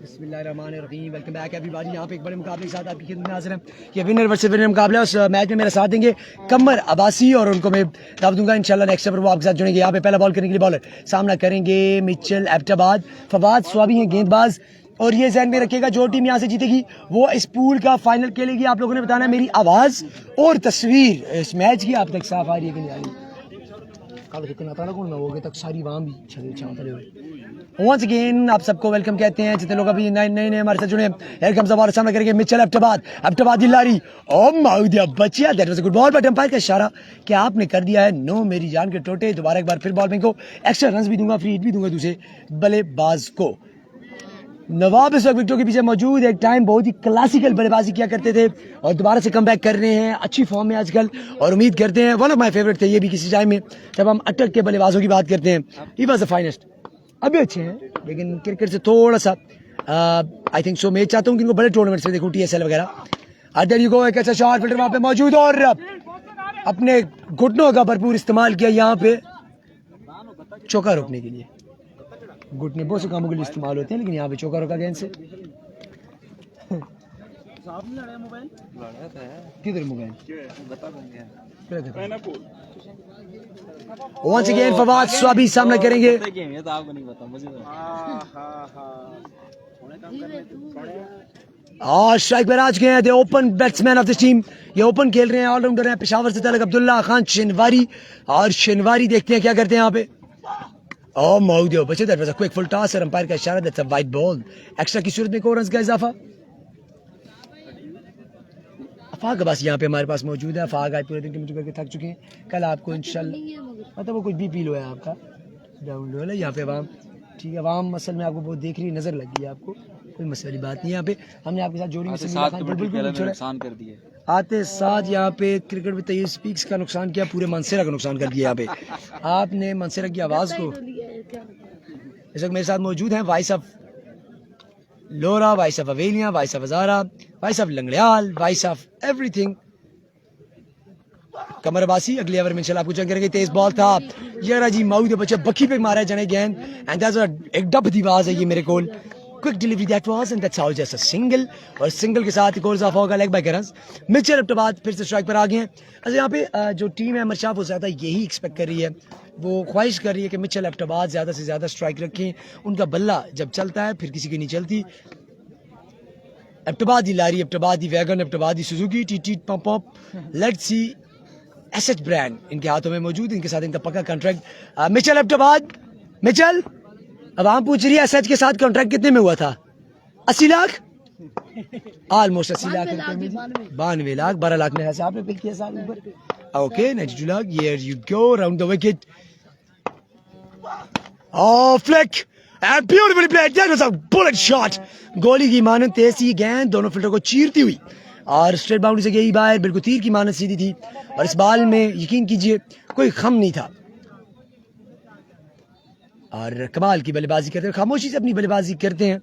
बिस्मिल्लाहिर्रहमानिर्रहीम। Welcome back everybody. यहाँ पे एक बड़े मुकाबले के साथ आपकी खिदमत में हाजिर है। ये विनर वर्सेस विनर मुकाबला है। उस मैच में मेरा साथ देंगे कमर अब्बासी और उनको मैं दावत दूंगा इंशाल्लाह नेक्स्ट पर वो आपके साथ जुड़ेंगे। यहाँ पे पहला बॉल करने के लिए बॉलर सामना करेंगे मिचेल एबटाबाद। फवाद स्वाबी हैं गेंदबाज और ये ज़हन में रखिएगा जो टीम यहाँ से जीतेगी वो इस पूल का फाइनल खेलेगी। आप लोगों ने बताना है मेरी आवाज़ और तस्वीर इस मैच की आप तक साफ आ रही है कि नहीं आ रही। Once again, आप सबको वेलकम कहते हैं जितने लोग अभी नए हमारे साथ जुड़े हैं। Here comes the ball, सामना करेंगे मिचेल एबटाबाद लारी। ओह माउदिया बचिया, that was a good ball but umpire का इशारा कि आपने कर दिया है नो मेरी जान के टोटे। दोबारा एक बार फिर बॉल में को एक्स्ट्रा रन भी दूंगा, फ्री हिट भी दूंगा दूसरे बल्लेबाज को। नवाब इस वक्त विकेटों के पीछे मौजूद। एक टाइम बहुत ही क्लासिकल बल्लेबाजी किया करते थे और दोबारा से कम बैक कर रहे हैं। अच्छी फॉर्म में आजकल और उम्मीद करते हैं वन ऑफ माय फेवरेट थे ये भी किसी टाइम में जब हम अटक के बल्लेबाजों की बात करते हैं। He was the finest. अभी अच्छे हैं लेकिन क्रिकेट से थोड़ा सा आई थिंक सो मैं चाहता हूँ कि इनको बड़े टूर्नामेंट्स में देखूँ TSL वगैरह। देयर यू गो, एक अच्छा शॉट फिल्डर वहाँ पे मौजूद और अपने घुटनों का भरपूर इस्तेमाल किया यहाँ पे चौका रोकने के लिए। घुटने बहुत से कामों के लिए इस्तेमाल होते हैं लेकिन यहाँ पे चौका रोका गेंद से। किधर mobile? Once again Fawad Swabi सामना करेंगे। और स्ट्राइक पर आज गए हैं the open batsman of this team. ये ओपन खेल रहे हैं, ऑलराउंडर हैं पेशावर से तलक अब्दुल्ला खान शनवारी। और शनवारी देखते हैं क्या करते हैं यहाँ पे। Oh माउदिया बचे, that was a quick full toss और अंपायर का इशारा, that's a white ball। Extra की सूरत में को रन का इजाफा। अफाक अब्बासी यहाँ पे हमारे पास मौजूद है। अफाक आज पूरे दिन कमेंट करके थक चुके हैं। कल आपको इंशाल्लाह मतलब वो कुछ BP लो है आपका डाउन लो है यहाँ पे अवाम, ठीक है अवाम असल में आपको बहुत देख रही नजर लगी है आपको, कोई मसले वाली बात नहीं। यहाँ पे हमने आपके साथ जोड़ी में नुकसान कर दिए आते साथ यहाँ पे क्रिकेट में 23 स्पीक्स का नुकसान किया, पूरे मानसेरा का नुकसान कर दिया। यहाँ पे आपने मानसेरा की आवाज़ को इस वक्त मेरे साथ मौजूद हैं voice of Lora, voice of Havelia, voice of Hazara, voice of Langrial, voice of everything Qamar Abbasi. अगले ओवर में इंशाल्लाह आपको जंग करेंगे। तेज बॉल था यार जी माउद बच्चे बखी पे मारा जाने गेंद एंड दैट्स एक डब दी आवाज है ये मेरे को। Quick delivery that was and that's how just a single और सिंगल के साथ एक और इजाफा होगा लेग बाय रन्स। मिचेल एबटाबाद फिर से स्ट्राइक पर आ गए हैं। अच्छा यहाँ पे जो टीम है मरशाफ हो ज़्यादा यही एक्सपेक्ट कर रही है, वो ख्वाहिश कर रही है कि मिचेल एबटाबाद ज़्यादा से ज़्यादा स्ट्राइक रखें। उनका बल्ला जब चलता है फिर किसी की नहीं चलती। एबटाबादी लारी, एबटाबादी वैगन, एबटाबादी सुजुकी, टी पंप पंप, लेट्स सी एसेट ब्रांड इनके हाथों में मौजूद। इनके साथ इनका पक्का कॉन्ट्रैक्ट। मिचेल एबटाबाद, मिचेल अब हम पूछ रही है एसएच के साथ कॉन्ट्रैक्ट कितने में हुआ था? 80 लाख, ऑलमोस्ट 80 लाख रुपए में 92 लाख 12 लाख में ऐसे आपने पे किया साल ऊपर। Okay 92 lakh. Here you go round the wicket. Oh flick and beautifully played, that was a bullet shot. गोली की मानद तेज सी गेंद दोनों फील्डर को चीरती हुई और स्ट्रेट बाउंड्री से गई बाहर, बिल्कुल तीर की मानद सीधी थी और इस बॉल में यकीन कीजिए कोई खम नहीं था और कमाल की बल्लेबाजी करते हैं, खामोशी से अपनी बल्लेबाजी करते हैं।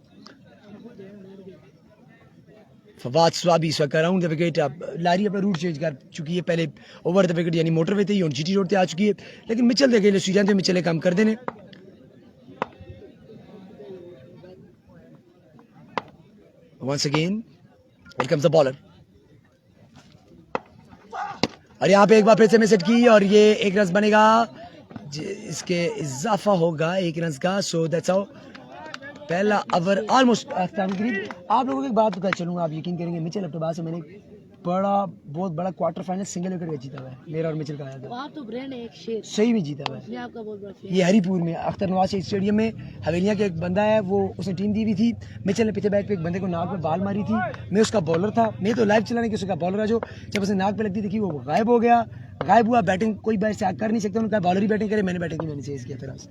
फवाद स्वाबी इस वक्त अराउंड द विकेट। अब लारी अपना रूट चेंज कर चुकी है, पहले ओवर द विकेट यानी मोटरवे थे और GT रोड पे आ चुकी है लेकिन मिचेल देखे ले सीजन मिचेल काम कर देने। Once again here comes the bowler और यहाँ पे एक बार फिर से मैसेज की और ये एक रन बनेगा, इसके इजाफा होगा एक रन का। सो दैट्स हाउ पहला ओवर ऑलमोस्ट आप लोगों को एक बात बता चलूंगा, आप यकीन करेंगे मिचेल एबटाबाद से मैंने बहुत बड़ा क्वार्टर फाइनल सिंगल विकेट जीता हुआ है मेरा और मिचेल का आया था। आप तो ब्रांड है, एक शेर सही में जीता हुआ है। आपका बहुत बड़ा ये हरीपुर में अख्तर नवाज स्टेडियम में हवेलिया के एक बंदा है, वो उसने टीम दी हुई थी। मिचेल ने पीछे बैठ पे एक बंदे को नाक में बाल मारी थी, मैं उसका बॉलर था, मैं तो लाइव चलाने के उसका बॉलर है। जो जब उसने नाक पे लगती देखी वो गायब हो गया, गायब हुआ। बैटिंग कोई बैट से कर नहीं सकता, उन्होंने कहा बॉलर ही बैटिंग करे, मैंने बैटिंग की, मैंने चेज किया तरह से।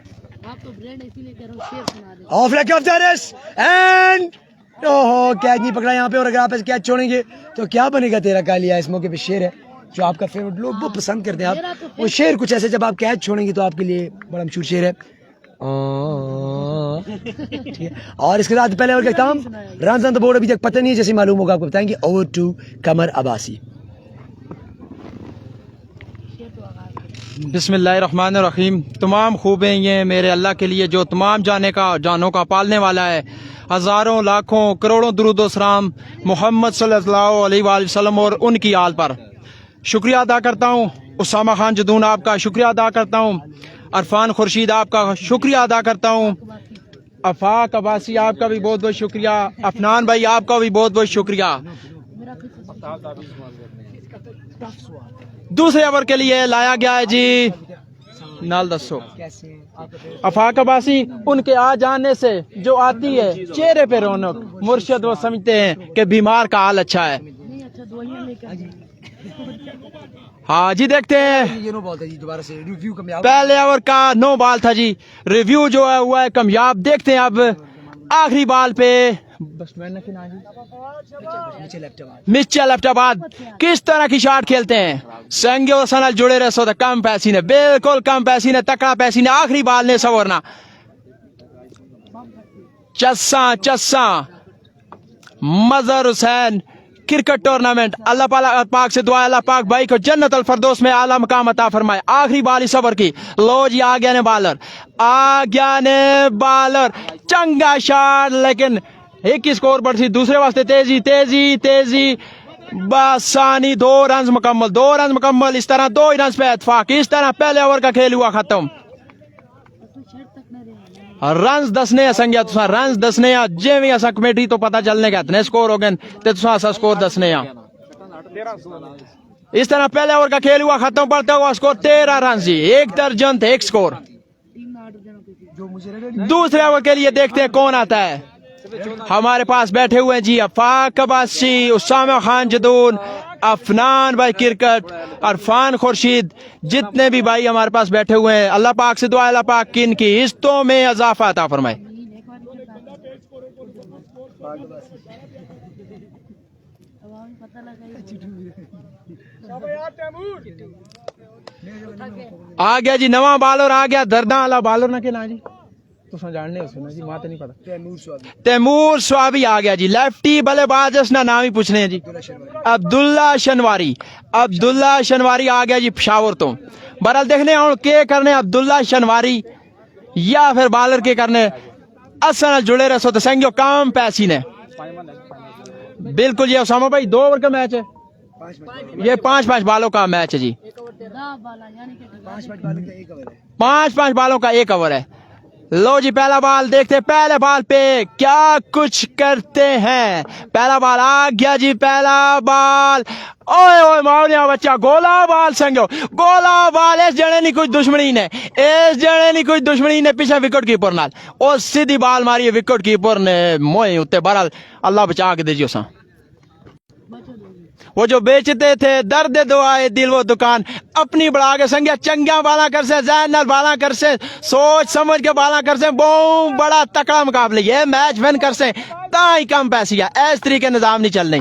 आप तो ब्रांड इसीलिए कह रहा हूं शेर सुना दे। Off leg off the race and ओहो कैच नहीं पकड़ा यहाँ पे और अगर आप ऐसे कैच छोड़ेंगे तो क्या बनेगा तेरा कालिया। इस मौके पे शेर है जो आपका फेवरेट लोग वो पसंद करते हैं आप, वो शेर कुछ ऐसे जब आप कैच छोड़ेंगे तो आपके लिए बड़ा मशहूर शेर है। ठीक है और इसके साथ पहले और क्या था रन ऑन द बोर्ड अभी तक पता नहीं है, जैसे मालूम होगा आपको बताएंगे। ओवर टू कमर अब्बासी। बिस्मिल्लाहिर्रहमानिर्रहीम। तमाम खूबें ये मेरे अल्लाह के लिए जो तमाम जानों का पालने वाला है। हज़ारों लाखों करोड़ों दुरूद व सलाम मोहम्मद सल्लल्लाहु अलैहि वसल्लम और उनकी आल पर। शुक्रिया अदा करता हूँ उसामा खान जदून आपका, शुक्रिया अदा करता हूँ अरफान खुर्शीद आपका, शुक्रिया अदा करता हूँ अफाक अब्बासी आपका भी बहुत बहुत शुक्रिया, अफनान भाई आपका भी बहुत बहुत शुक्रिया। दूसरे ओवर के लिए लाया गया है जी नाल दसो अफाक अब्बासी। उनके आ जाने से जो आती है चेहरे पे रौनक, मुर्शिद वो समझते हैं कि बीमार का हाल अच्छा है। हाँ जी, देखते हैं ये नो बॉल था जी, दोबारा से रिव्यू कामयाब। पहले ओवर का 9 बॉल था जी, रिव्यू जो है हुआ है कामयाब। देखते हैं अब आखिरी बॉल पे मिचेल लेफ्टाबाद किस तरह की शॉट खेलते हैं। संगे और सनल जुड़े रहे सो कम पैसी ने, बिल्कुल कम पैसी ने, तकड़ा पैसी ने आखिरी बॉल ने सवरना। चस्सा चस्सा मजहर हुसैन क्रिकेट टूर्नामेंट। अल्लाह पाक से दुआ, अल्लाह पाक भाई को जन्नत अल फरदौस में आला मकाम अता फरमाए। आखिरी बाल इस ओवर की। लो जी आ गया ने बॉलर, आ गया ने बॉलर, चंगा शॉट लेकिन एक ही स्कोर बढ़ सी। दूसरे वास्ते तेजी तेजी तेजी बसानी 2 रन मुकम्मल, 2 रन मुकम्मल। इस तरह 2 ही रन पे इत्तेफाक। इस तरह पहले ओवर का खेल हुआ खत्म। रन दसने संज्ञा तुसा रन दसने जिवें असा कमेटी तो पता चलने का इतने स्कोर हो गए ते तुसा असा स्कोर दसने। इस तरह पहले ओवर का खेल हुआ खत्म। पड़ता हुआ स्कोर 13 रन जी, 1 दर्जन थे 1 स्कोर। दूसरे ओवर के लिए देखते हैं कौन आता है। हमारे पास बैठे हुए हैं जी अफाक अब्बासी, उसामा खान जदून, अफनान भाई क्रिकेट, अरफान खुर्शीद, जितने भी भाई हमारे पास बैठे हुए हैं। अल्लाह पाक से दुआ, अल्लाह पाक किन की हिस्सों में इजाफा अता फरमाए। आ गया जी नवा बॉलर आ गया, दर्दा वाला बॉलर ना के ना जी तो जानने हो जी, मां तो नहीं पता। तैमूर स्वाबी आ गया जी, लेफ्टी बल्लेबाज, उसका नाम ही पूछने हैं जी, अब्दुल्ला शनवारी। अब्दुल्ला शनवारी आ गया जी पेशावर तो। बहरहाल देखने हम के करने अब्दुल्ला शनवारी या फिर बॉलर के करने। असल जुड़े रसो तो संगियो काम पैसी ने बिल्कुल। ये उसामा भाई 2 ओवर का मैच है, ये 5-5 बालों का मैच है जी, 5-5 बालों का 1 ओवर है। लो जी पहला बॉल देखते हैं, पहले बॉल पे क्या कुछ करते हैं। पहला बॉल आ गया जी, पहला बॉल, ओए ओए मावलिया बच्चा, गोला बॉल संगो, गोला बॉल। इस जने नहीं कुछ दुश्मनी ने, इस जने नहीं कुछ दुश्मनी ने पीछे विकेट कीपर नाल और सीधी बॉल मारी है विकेट कीपर ने मोए उत्ते। बहरहाल अल्लाह बचा के दीजिए उसा। वो जो बेचते थे दर्द दुआए दिल वो दुकान अपनी बढ़ा के संज्ञा चंगिया बाला कर से, जैन नाल बाला कर से, सोच समझ के बाला कर से, बहुत बड़ा तकड़ा मुकाबला ये मैच विन कर से ताई कम पैसी है। इस तरीके निजाम नहीं चल रही।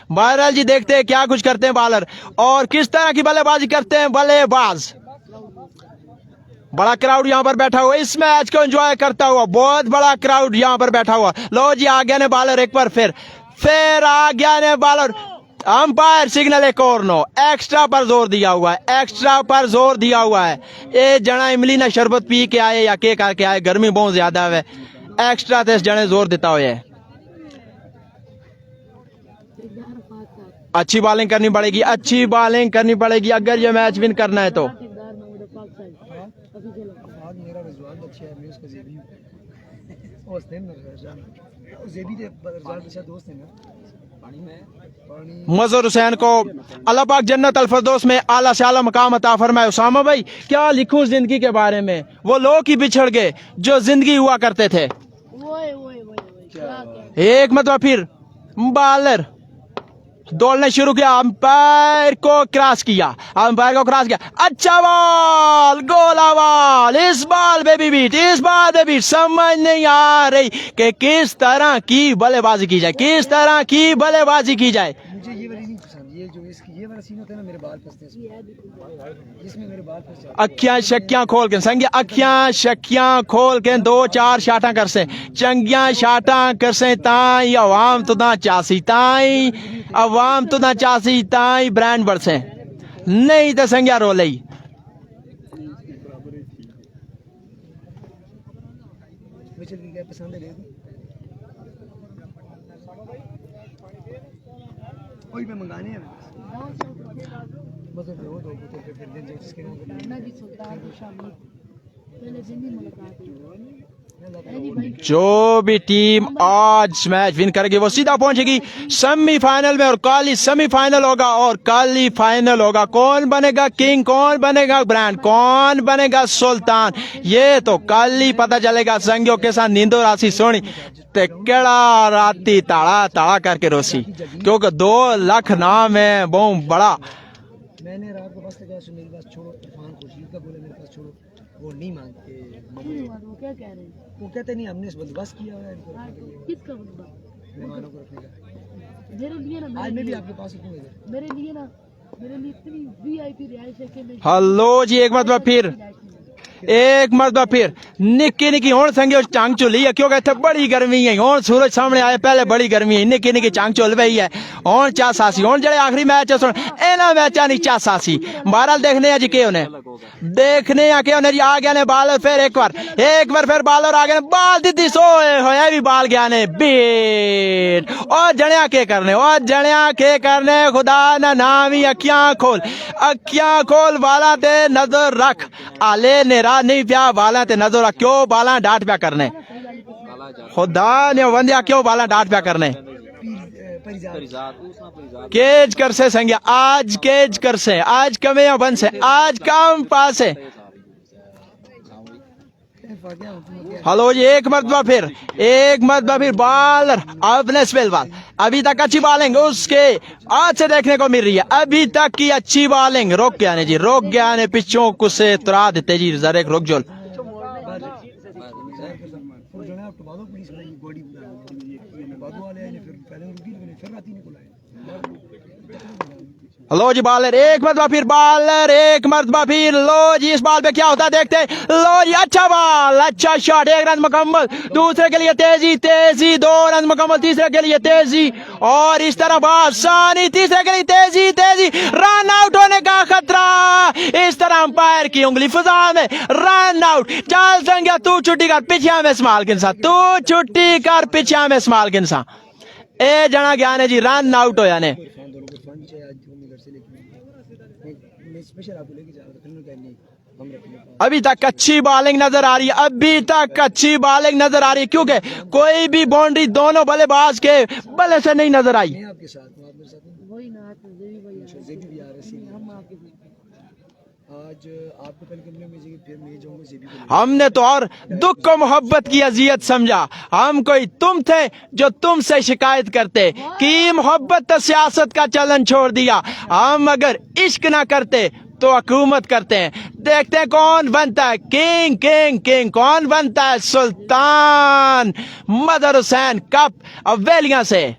बहरहाल जी देखते हैं क्या कुछ करते हैं बॉलर और किस तरह की बल्लेबाजी करते हैं बल्लेबाज। बड़ा क्राउड यहाँ पर बैठा हुआ इस मैच को एंजॉय करता हुआ, बहुत बड़ा क्राउड यहाँ पर बैठा हुआ। लो जी आ गया ने बॉलर एक बार फिर आ गया ने बॉलर। अंपायर सिग्नल एक और नो, एक्स्ट्रा पर जोर दिया हुआ है, एक्स्ट्रा पर जोर दिया हुआ है। ये जना इमली ना शरबत पी के आए या के करके आए, गर्मी बहुत ज्यादा है, एक्स्ट्रा तो इस जने जोर देता हुआ है। अच्छी बॉलिंग करनी पड़ेगी, अच्छी बॉलिंग करनी पड़ेगी अगर ये मैच विन करना है तो। मजहर हुसैन को अल्लाह पाक जन्नत अल फरदौस में आला से आला मकाम अता फरमाए। उसामा भाई क्या लिखूं जिंदगी के बारे में, वो लोग ही बिछड़ गए जो जिंदगी हुआ करते थे। एक मतलब फिर बॉलर दौड़ने शुरू किया, अंपायर को क्रॉस किया, अंपायर को क्रॉस किया, अच्छा बॉल, गोला बॉल। इस बॉल बेबी बीट, इस बॉल बेबी बीट समझ नहीं आ रही कि किस तरह की बल्लेबाजी की जाए, किस तरह की बल्लेबाजी की जाए। मुझे ये वाली नहीं पसंद, ये जो इसकी ये वाला सीन होता है ना, मेरे बाल फंसते हैं इसमें, मेरे बाल फंस जाते हैं। अखियां शक्यां खोल के संगे, अखियां शक्यां खोल के 2-4 शाटा कर से, चंगियां शाटा कर से ताई अवाम तो ना चासी, ताई अवाम तो ना चासी, ताई ब्रांड बढ़ से नहीं तो संज्ञा रो लई। मिचेल की क्या पसंद है कोई पे मंगाने हैं बस दो बोतल पे फिर दिन जिसके जो भी टीम आज मैच विन करेगी वो सीधा पहुंचेगी सेमीफाइनल में और कल ही सेमीफाइनल होगा और कल ही फाइनल होगा। कौन बनेगा किंग, कौन बनेगा ब्रांड, कौन बनेगा सुल्तान, ये तो कल ही पता चलेगा। संगियों के साथ नींदो राशि सोनी ते केड़ा राती ताड़ा ताड़ा करके रोसी, क्योंकि 2 लाख नाम है बहुत बड़ा। मैंने रात को बस लगा मेरे पास छोड़ो, इरफान खुर्शीद का बोले मेरे पास छोड़ो, वो नहीं मानते। वो क्या कह रहे हैं? वो कहते नहीं हमने इस बंदोबस्त किया हुआ है इनको किसका बंदोबस्त? मेहमानों को रखने का। मेरे लिए ना, आज मैं भी आपके पास हूँ मेरे लिए ना, मेरे लिए इतनी वीआईपी रिहाइश है कि मैं हेलो जी, एक मरतबा फिर निक्की निक्की होन संगे चांग चुली है, क्योंकि इतने बड़ी गर्मी है। होन सूरज सामने आए, पहले बड़ी गर्मी है, निक्की निक्की चांग चुल पई है। होन चासासी होन जड़े आखिरी मैच है सुन एना मैचा नहीं चासासी। बहरहाल देखने हैं जी के होने, देखने आ के होने जी। आ गया ने बाल फिर एक बार फिर बाल और आ गया बाल दीदी सोए होया भी बाल गया ने बीट। और जणिया के करने खुदा ना नाम ही अखियां खोल बाला ते नजर रख। आले नेरा नहीं प्या बाला ते नजर रख। क्यों बाला डांट प्या करने, खुदा ने वंदिया क्यों बाला डांट प्या करने। केज कर से संज्ञा आज केज कर से, आज कमे या बन से, आज काम पास है। हेलो जी, एक मरतबा फिर बॉलर अपने स्पेल बॉल अभी तक अच्छी बॉलिंग उसके आज से देखने को मिल रही है। अभी तक की अच्छी बॉलिंग रोक गया ने पिछों कुछ से तुरा देते जी। जरा एक रुक जोल लो जी बॉलर एक मरतबा फिर लो जी। इस बॉल पे क्या होता है देखते हैं। लो जी अच्छा बॉल, अच्छा शॉट, 1 रन मुकम्मल। दूसरे के लिए तेजी 2 रन मुकम्मल। तीसरे के लिए तेजी और इस तरह आसानी। तीसरे के लिए तेजी रन आउट होने का खतरा। इस तरह अंपायर की उंगली फिजा में, रन आउट। चल संज्ञा तू छुट्टी कर पिछया में स्माल गिनसा, ए जना गया ने जी रन आउट होया ने। अभी तक अच्छी बॉलिंग नजर आ रही है, क्योंकि कोई भी बाउंड्री दोनों बल्लेबाज के बल्ले से नहीं नजर आई। हमने तो और दुख को मोहब्बत की अजियत समझा। हम कोई तुम थे जो तुमसे शिकायत करते कि मोहब्बत तो सियासत का चलन छोड़ दिया। हम अगर इश्क ना करते तो हुकूमत करते हैं। देखते हैं कौन बनता है किंग, कौन बनता है सुल्तान। मदर हुसैन कप अवेलिया से।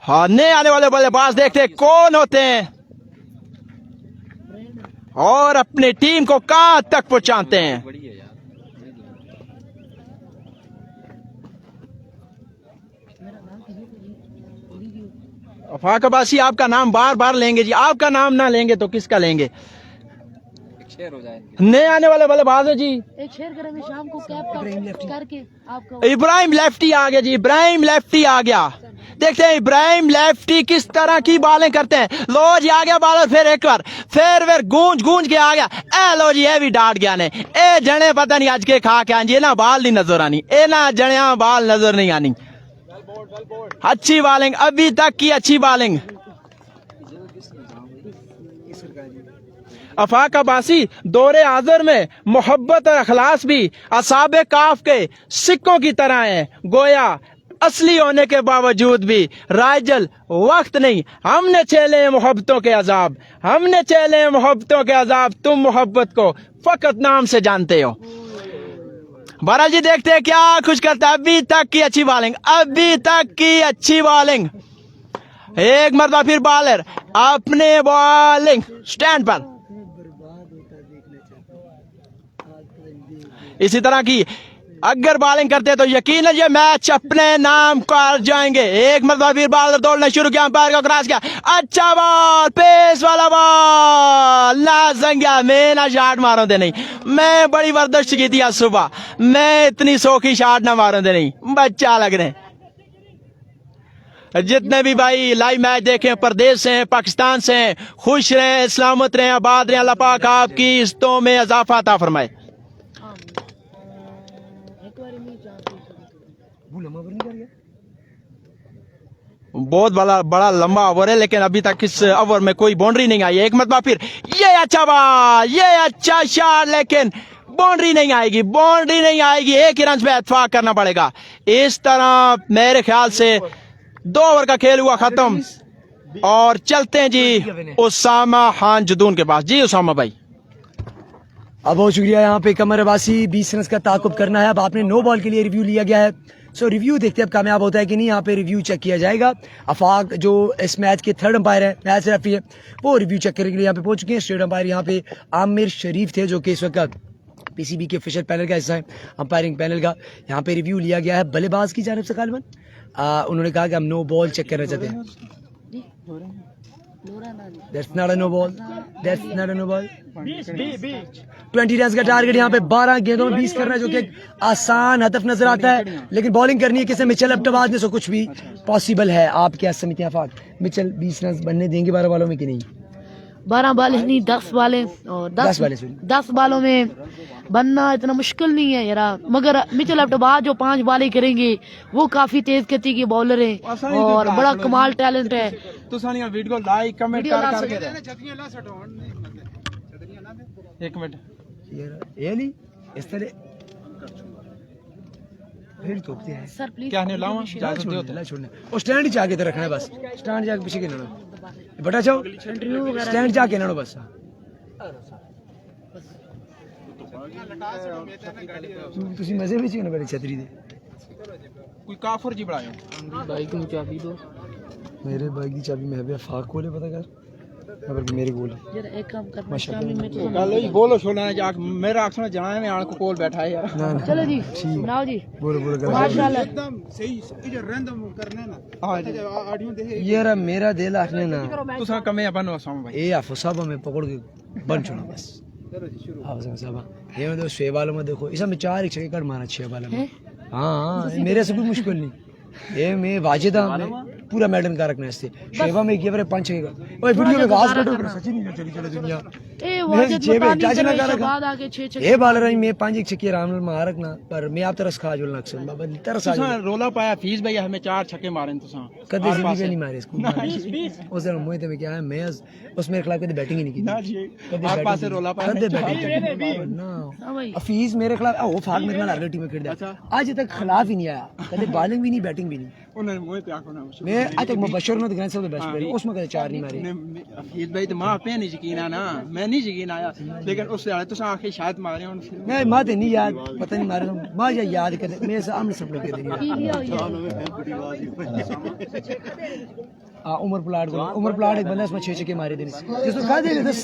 हाँ, नए आने वाले बल्लेबाज देखते हैं कौन होते हैं और अपनी टीम को कहां तक पहुंचाते हैं। अफाक अब्बासी आपका नाम बार बार लेंगे जी, आपका नाम ना लेंगे तो किसका लेंगे। शेर हो जाए। नए आने वाले बल्लेबाज है जी, एक शेर करेंगे शाम को कैप करके आपका। इब्राहिम लेफ्टी आ गया जी, इब्राहिम लेफ्टी आ गया। देखते हैं इब्राहिम लेफ्टी किस तरह की बॉलिंग करते हैं। लो जी आ गया बॉलर फिर एक बार फिर गूंज के आ गया। ए लो जी ये भी डांट गया ने। ए जने पता नहीं आज के खा के आंजी ना बाल नहीं नजर आनी, ए ना जने बाल नजर नहीं आनी। अच्छी बॉलिंग अभी तक की, अच्छी बॉलिंग। अफाक अब्बासी दौरे आजर में मोहब्बत और अखलास भी असाबे काफ के सिक्कों की तरह है। गोया असली होने के बावजूद भी राइजल वक्त नहीं। हमने झेले मोहब्बतों के अजाब, तुम मोहब्बत को फकत नाम से जानते हो। बहरहाल जी देखते हैं क्या खुश करता है। अभी तक की अच्छी बॉलिंग, एक मरतबा फिर बॉलर अपने बॉलिंग स्टैंड पर। इसी तरह की अगर बॉलिंग करते तो यकीनन ये मैच अपने नाम कर जाएंगे। एक मरतबा फिर बॉलर दौड़ना शुरू किया, अंपायर को क्रॉस किया, अच्छा बॉल, पेस वाला बॉल ना संज्ञा, मैं ना शॉट मारो दे नहीं, मैं बड़ी बर्दाश्त की थी आज सुबह, मैं इतनी सोखी शॉट ना मारो दे नहीं, बच्चा लग रहे। जितने भी भाई लाइव मैच देखें, परदेश से हैं, पाकिस्तान से हैं, खुश रहें, सलामत रहें, आबाद रहें, अल्लाह पाक आपकी इज्जतों में इजाफा अता फरमाए। बहुत बड़ा लंबा ओवर है, लेकिन अभी तक इस ओवर में कोई बाउंड्री नहीं आई। एक मरतबा फिर ये अच्छा बॉल, ये अच्छा शॉट, लेकिन बाउंड्री नहीं आएगी, बाउंड्री नहीं आएगी। एक ही रन पे इत्तेफाक करना पड़ेगा। इस तरह मेरे ख्याल से 2 ओवर का खेल हुआ खत्म और चलते हैं जी उसामा खान जदून के पास। जी उसामा भाई, अब बहुत शुक्रिया। यहाँ पे कमर अब्बासी 20 रन का ताकुब करना है। अब आपने 9 बॉल के लिए रिव्यू लिया गया है, सो रिव्यू देखते हैं अब कामयाब होता है कि नहीं। यहाँ पे रिव्यू चेक किया जाएगा। अफाक जो इस मैच के थर्ड अंपायर है, मैच रेफरी है, वो रिव्यू चेक करने के लिए यहाँ पे पहुंच चुके हैं। स्टेट अंपायर यहाँ पे आमिर शरीफ थे, जो कि इस वक्त पीसीबी के ऑफिशियल पैनल का हिस्सा है, अंपायरिंग पैनल का। यहाँ पे रिव्यू लिया गया है बल्लेबाज की जानिब से गालिबन। उन्होंने कहा कि हम 9 बॉल चेक करना चाहते हैं। That's not a no ball. That's not a no ball. 20 run का टारगेट यहाँ पे 12 गेंदों में 20 करना है, जो कि एक आसान हदफ नजर आता है, लेकिन बॉलिंग करनी है किसे, मिचेल अब्बास ने, सो कुछ भी पॉसिबल है। आप क्या समझते हैं आफाक, मिचेल 20 रन बनने देंगे 12 बॉलों में कि नहीं? 12 बॉल नहीं, 10 बॉलें, और 10 बॉलों में बनना इतना मुश्किल नहीं है यार। मगर मिचेल अब्बास जो 5 बॉलें करेंगे वो काफी तेज गति के बॉलर हैं और बड़ा कमाल टैलेंट है। तो सानिया वीडियो लाइक कमेंट करके एक मिनट ये नहीं इस तरह फिर तोपते हैं सर प्लीज क्या नहीं लाऊं इजाजत दो तो छोड़ना, और स्टैंड ही जाके तो रखना है बस, स्टैंड जाके पीछे के ना बटा जाओ, स्टैंड जाके ना बस। ਤੁਸੀਂ ਮਜ਼ੇ ਵਿੱਚ ਹੀ ਨਾ ਬੜੀ ਛਤਰੀ ਦੇ कोई काफर जी बढ़ाया बाइक ਨੂੰ ਚਾਬੀ ਦੋ। मेरे बाइक की चाबी मैं भी फाक खोले पता कर बल्कि मेरे गोल जरा एक काम करना, चाबी में तो गल ही बोलो छोड़ना जाक मेरा अक्सर जाना है आन को कोल बैठा है यार। चलो जी सुनाओ जी। बोलो माशाल्लाह एकदम सही इधर रैंडम करना ना। हां ऑडियो देखे यार मेरा दिल आखने ना तू सा कमे अपन साम भाई ए आफो साहब में पकड़ के बन चुना बस। आप साहब ये मतलब 6 बालों में देखो इस में 4 एक छक्के कर मारा 6 बालों में। हां मेरे से कोई मुश्किल नहीं, ये मैं वाजिदा पूरा मैडन का रखना है इससे शेवा में किया 5 छक्के का। ओए वीडियो में घास कटो सच्ची नहीं चली चले दुनिया ए वाजिद बतानी चले बाद आके 6 छक्के ये बाल रही मैं 5 एक छक्के आराम से मार रखना, पर मैं आप तरस खा जोलना अक्सर बाबा तरस आ तुसा रोला पाया फीस भाई हमें 4 छक्के मारे तुसा कदे जिंदगी में नहीं मारे इसको उस दिन मुझे तो मैं क्या है मैं उसमें खिलाफ कदे बैटिंग ही नहीं की ना जी आप पास रोला पाया कदे बैटिंग ना हफीज मेरे खिलाफ वो फाक मेरे नाल अगली टीम में खेल दिया आज तक खिलाफ ही नहीं आया, कदे बॉलिंग भी नहीं बैटिंग भी नहीं। उन्होंने मुझे पे आखो ना मैं आज तक मुबशर ने ग्रैंड सब बेस्ट प्लेयर उसमें कदे 4 नहीं मारे। हफीज भाई तो मां पे नहीं यकीन है ना, मैं नहीं यकीन आया, लेकिन उससे आले तुसा आके शायद मारे उन फिर मैं माते नहीं याद पता नहीं मारे मां या याद कर मेरे सामने सब लोग कहते नहीं। उमर प्लाट एक बंदा इसमें 6 छक्के मारे थे जिसने खा दे 10,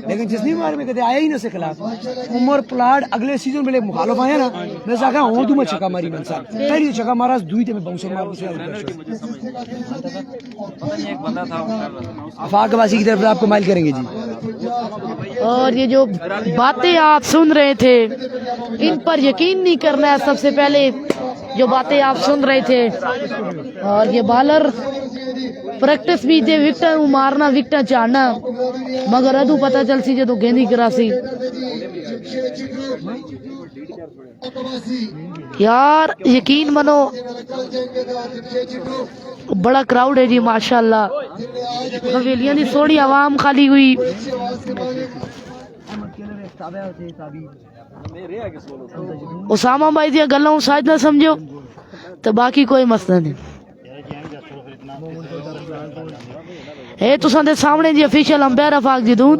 लेकिन जिसने मारे में कदे आया ही ना उसके खिलाफ। उमर प्लाट अगले सीजन में मुखालिफ आया ना, मैं साका हूं तू मैं छक्का मारी मन सा पहली छक्का मारा दुई थे मैं बाउंसर मार दूसरा एक बंदा था आफाकबाजी की तरफ आपको माइल करेंगे जी। और ये जो बातें आप सुन रहे थे इन पर यकीन नहीं करना है। सबसे पहले जो बातें आप सुन रहे थे, और ये बॉलर प्रैक्टिस भी थे विकेट मारना विकेट चाड़ना, मगर अदू पता चल सी जो गेंदी करासी यार यकीन मनो बड़ा क्राउड है जी माशाल्लाह। हवेलियां दी सोहनी आवाम खाली हुई। उसामा भाई दी गल्लां शायद ना समझो तो बाकी कोई मसला नहीं। ए तुसां दे सामने जी ऑफिशियल अंपायर आफाक जदून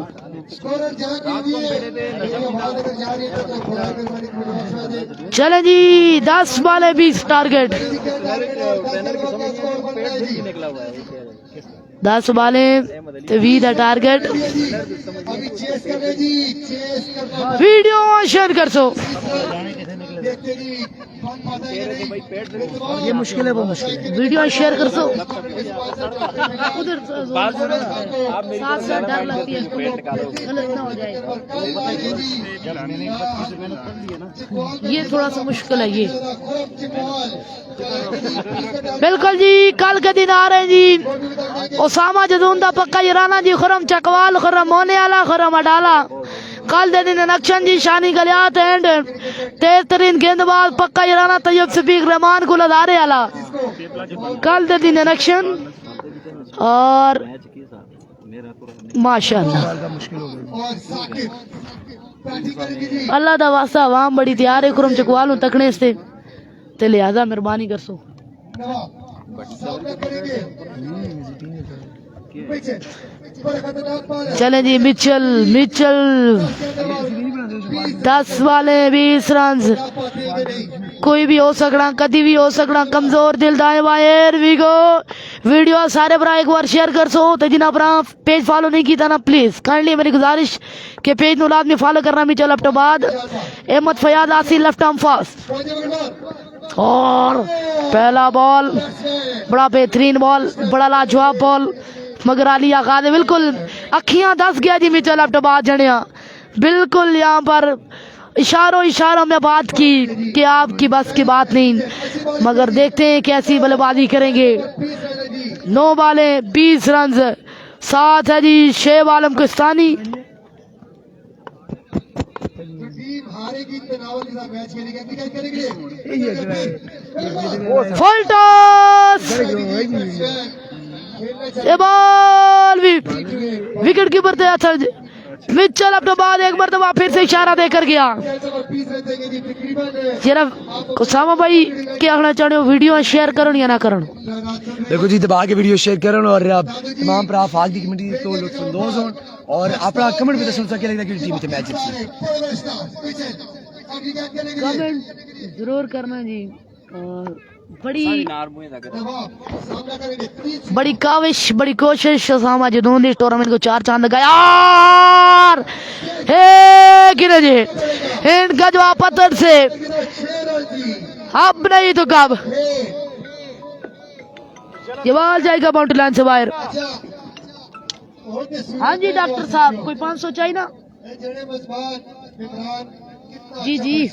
चले जी 10 बाले 20 टारगेट 10 बाले 20 दा टारगेट। वीडियो शेयर कर सो ये मुश्किल है, वो मुश्किल है। वीडियो शेयर कर सो उधर साथ साथ डर लगती है गलत ना हो जाए। ये थोड़ा सा मुश्किल है ये। बिल्कुल जी, कल के दिन आ रहे हैं जी ओसामा जदूंदा, पक्का ईराना जी, खुरम चकवाल, खुरम मोने आला, खुरम अडाला। कल दे दिन नक्शन जी, शानी गलियात एंड तेज तरीन गेंदबाज पक्का ईराना तैयब सफीक रहमान को लदारे आला। कल दे दिन नक्शन और माशाअल्लाह अल्लाह दा वास्ता आवाम बड़ी तैयार है खुरम चकवाल तकने से, ते लिहाजा मेहरबानी कर सो। चले जी, मिचल 10 वाले 20 रन, कोई भी हो सकना, कभी भी हो सकना, कमजोर दिल दाएं बाहर वीगो। वीडियो सारे भरा एक बार शेयर कर सो, तो जिन्हें अपना पेज फॉलो नहीं किया ना प्लीज काइंडली मेरी गुजारिश के पेज नो लाजमी फॉलो करना। मिचल लेफ्ट बाद Ahmad Fayyad Asif left arm fast, और पहला बॉल बड़ा बेहतरीन बॉल, बड़ा लाजवाब बॉल, मगर अली आगाज बिल्कुल अखियां दस गया जी। मिचल लेफ्ट बाद जड़िया बिल्कुल यहाँ पर इशारों में बात की कि आपकी बस की बात नहीं, मगर देखते हैं कैसी बल्लेबाजी करेंगे। 9 बाले 20 रन, साथ है जी शेब आलम कुस्तानी। फुल टॉस, ये बॉल विकेट कीपर थे अच्छा मिचल अपने बाद एक मरतबा फिर से इशारा देकर गया। सिर्फ उसामा भाई क्या कहना चाहते हो, वीडियो शेयर करो या ना करो? देखो जी, दबा के वीडियो शेयर करो और तमाम भरा फाग दी कमेटी तो लुत्फअंदोज हों और अपना कमेंट भी दसो क्या लगता है कि टीम ते मैच जीती। कमेंट जरूर करना जी। बड़ी काविश, बड़ी कोशिश उसामा जदून इस टूर्नामेंट को 4 चांद लगाया यार। हे गिरे जी इनका जवाब पत्थर से, अब नहीं तो कब। ये बॉल जाएगा बाउंड्री लाइन से बाहर। हाँ जी डॉक्टर साहब, कोई 500 चाहिए ना? जी जी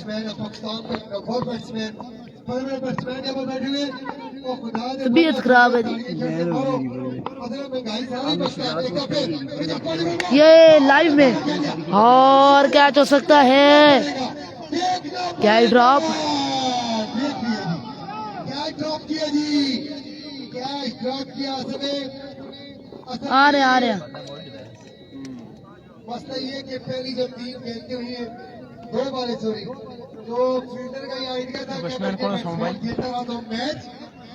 तबीयत खराब है जी, ये लाइव में। और क्या हो सकता है, क्या ड्रॉप आ रहे मसला ये कि पहली जो टीम खेलती हुई है 2 बाले चोरी, जो फील्डर का ये आइडिया था तो मैच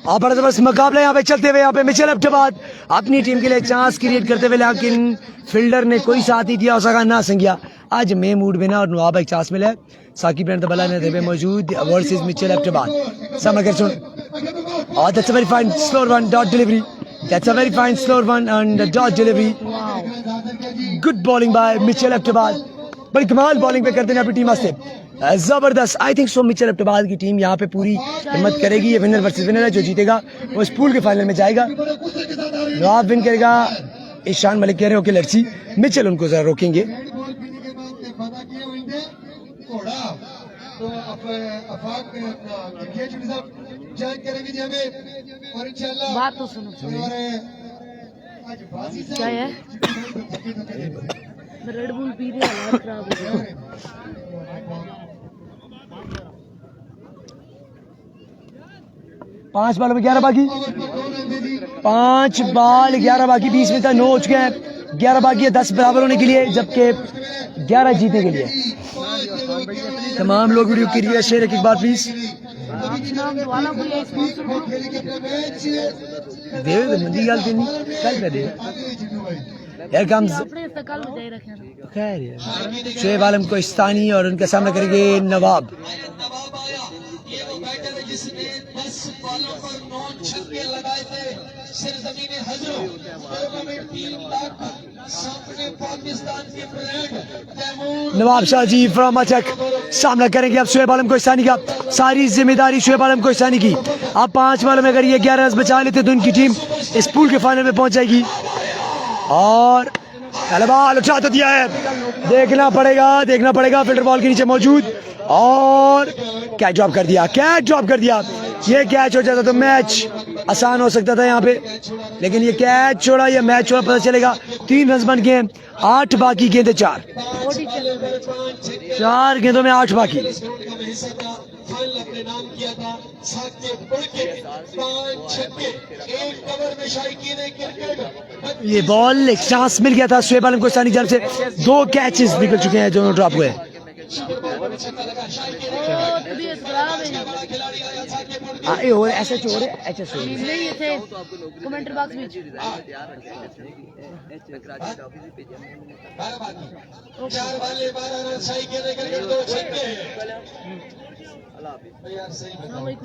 आप बड़ा जबरदस्त मुकाबला यहाँ पे चलते हुए, यहाँ पे मिचेल अब्बाद अपनी टीम के लिए चांस क्रिएट करते हुए, लेकिन फील्डर ने कोई साथ नहीं दिया, उसका ना संगिया। आज मैं मूड में ना और नवाब एक चांस मिला, साकिब ब्रांड बला ने थे मौजूद वर्सेस मिचेल अब्बाद। समझ सुन, और that's a very fine slow one dot delivery, that's a very fine slow one and dot delivery. Good bowling by Michael Abbad, बड़ी कमाल बॉलिंग पे करते हैं अपनी टीम वास्ते, जबरदस्त। आई थिंक सो मिचेल अब्बाद की टीम यहाँ पे पूरी हिम्मत करेगी। ये विनर वर्सेस विनर है, जो जीतेगा वो इस पूल के फाइनल में जाएगा। नवाब विन करेगा, ईशान मलिक कह रहे हो कि लड़सी मिचेल उनको जरा रोकेंगे। बात तो सुनो, क्या है रेड बुल पी रहे, हालत खराब हो गया। 5 बालों में 11 बाकी, 5 बॉल 11 बाकी, 20 में 9 हो चुके हैं, 11 बाकी है 10 बराबर होने के लिए, जबकि 11 जीतने के लिए। तमाम लोग वीडियो की रिया शेयर एक बार प्लीज दे मंदी गल नहीं कल कर दे यार काम खैर यार। शुएब आलम कोहिस्तानी और उनके सामने करेंगे नवाब। नवाब शाह जी फ्रॉम अटक सामना करेंगे अब शुएब आलम कोहिस्तानी का। सारी जिम्मेदारी शुएब आलम कोहिस्तानी की। अब 5 बॉलों में अगर ये 11 रन बचा लेते तो उनकी टीम इस पूल के फाइनल में पहुंच जाएगी। और पहला बॉल उठा तो दिया है, देखना पड़ेगा फील्डर बॉल के नीचे मौजूद, और कैच ड्रॉप कर दिया। ये कैच हो जाता तो मैच आसान हो सकता था यहाँ पे, लेकिन ये कैच छोड़ा, ये मैच छोड़ा, पता चलेगा 3 रन बन गए। 8 बाकी गेंदे 4 गेंदों में 8 बाकी। ये बॉल एक चांस मिल गया था शुएब आलम कोहिस्तानी की तरफ से। 2 कैचेस निकल चुके हैं, दोनों ड्रॉप हुए। ऐसे छोड़े नहीं थे कमेंट्री बॉक्स में।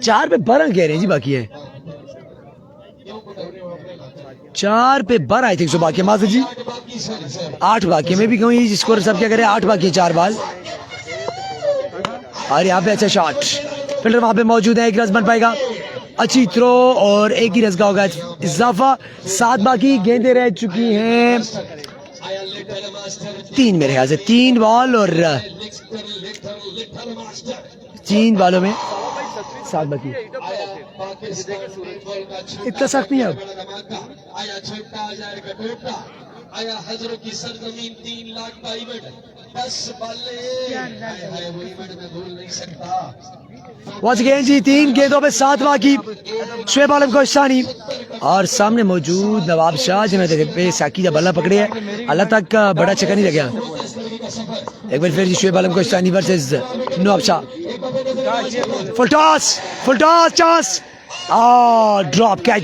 चार पे 12 कह रहे हैं जी, बाकी है 4 पे 12 आई थिंक सो बाकी है माजिद जी। 8 बाकी में भी कहूँ ये स्कोर सब क्या करे, 8 बाकी 4 बॉल। और यहाँ पे अच्छा शॉट, फील्डर वहां पे मौजूद है, 1 रन बन पाएगा। अच्छी थ्रो और 1 ही रन का होगा इजाफा। 7 बाकी गेंदें रह चुकी हैं 3 मेरे ख्याल से, 3 बॉल और 3 बॉलों में 7 बाकी। इतना सख्त नहीं है अब। आया हजरों की सरजमीन 3 लाख का इवेंट, 10 बल्ले वो इवेंट में भूल नहीं सकता। वॉच गेंद जी, 3 गेंदों पे 7 बाकी। शुएब आलम कोहिस्तानी और सामने मौजूद नवाब शाह जिन्होंने पे साकी का बल्ला पकड़े है। अल्लाह तक का बड़ा चक्कर नहीं लगा। एक बार फिर Shoaib Alam Kohistani versus Nawab Shah. Full toss chance, drop, catch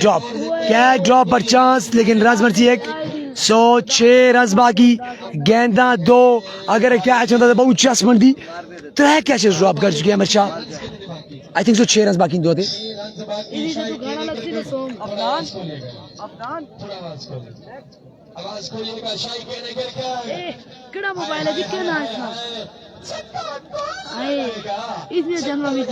drop पर चांस, लेकिन रन मर्जी 1। 6 रन बाकी, गेंदा 2। अगर कैच होता तो बहुत चांस बनती। 3 कैचेस ड्रॉप कर चुके हैं Amar Shah. I think so 6 run बाकी 2 थे। मोबाइल है क्या ना इसमें जन्म में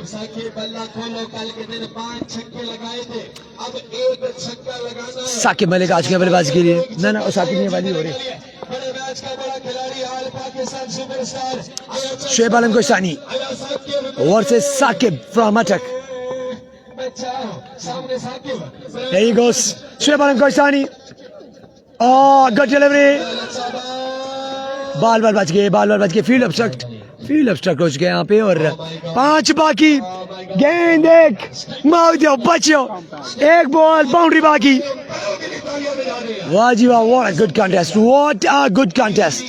साकिब अल्लाह खोलो, कल के दिन 5 छक्के लगाए थे, अब 1 छक्का लगाना। साकिब मलिक आज के बल्लेबाजी के लिए ना साकिब नहीं वाली हो रही। बड़े मैच का बड़ा खिलाड़ी all Pakistan superstar Shoaib Alam Kohistani versus Saqib from Attock. सामने Saqib, There he goes. Shoaib Alam Kohistani, good delivery. बाल बच गए, फील्ड ऑब्स्ट्रक्ट हो चुके हैं यहाँ पे। और 5 बाकी, गेंद 1, माउदियो बचियो, 1 बॉल, बाउंड्री बाकी। वाह जी वाह, what a good contest.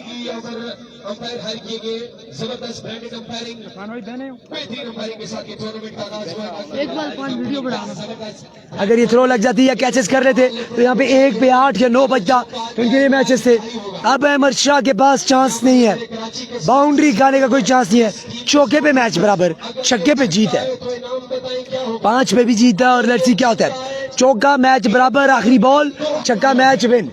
Umpire हार किए गए, जबरदस्त ब्रांडेड अंपायरिंग बेहतरीन अंपायरिंग के साथ ये टूर्नामेंट का आगाज हुआ। एक बार पॉइंट वीडियो बढ़ाना। अगर ये थ्रो लग जाती या कैचेस कर लेते तो यहाँ पे 1 पे 8 या 9 बचता, तो इनके लिए मैचेस थे। अब अहमद शाह के पास चांस नहीं है, बाउंड्री खाने का कोई चांस नहीं है। चौके पे मैच बराबर, छक्के पे जीत है, 5 पे भी जीता है। और लेट्स सी क्या होता है। चौका मैच बराबर, आखिरी बॉल छक्का मैच विन।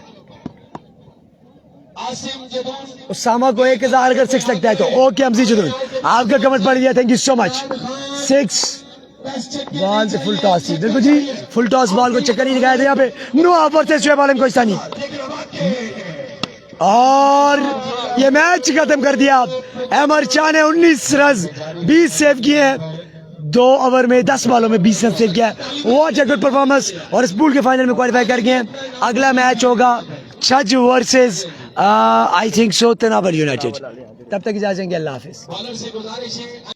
उसामा को 1000 अगर 6 लगता है तो ओके हमजी जुनून, आपका कमेंट पड़ गया, thank you so much. 6 ball से फुल टॉस थी, बिल्कुल जी, फुल टॉस बॉल को चक्कर नहीं लगाया था यहाँ पे। नवाब वर्सेस शुएब आलम कोहिस्तानी, और ये मैच खत्म कर दिया। अमर शाह ने 19 रन 20 सेव किए हैं, 2 ओवर में 10 बॉलों में 20 रन सेव किया। व्हाट अ गुड परफॉर्मेंस, और इस पूल के फाइनल में क्वालिफाई कर गए हैं। अगला मैच होगा Chhaj versus I think so Tanawar united. तब तक इजाजत, अल्लाह हाफिज।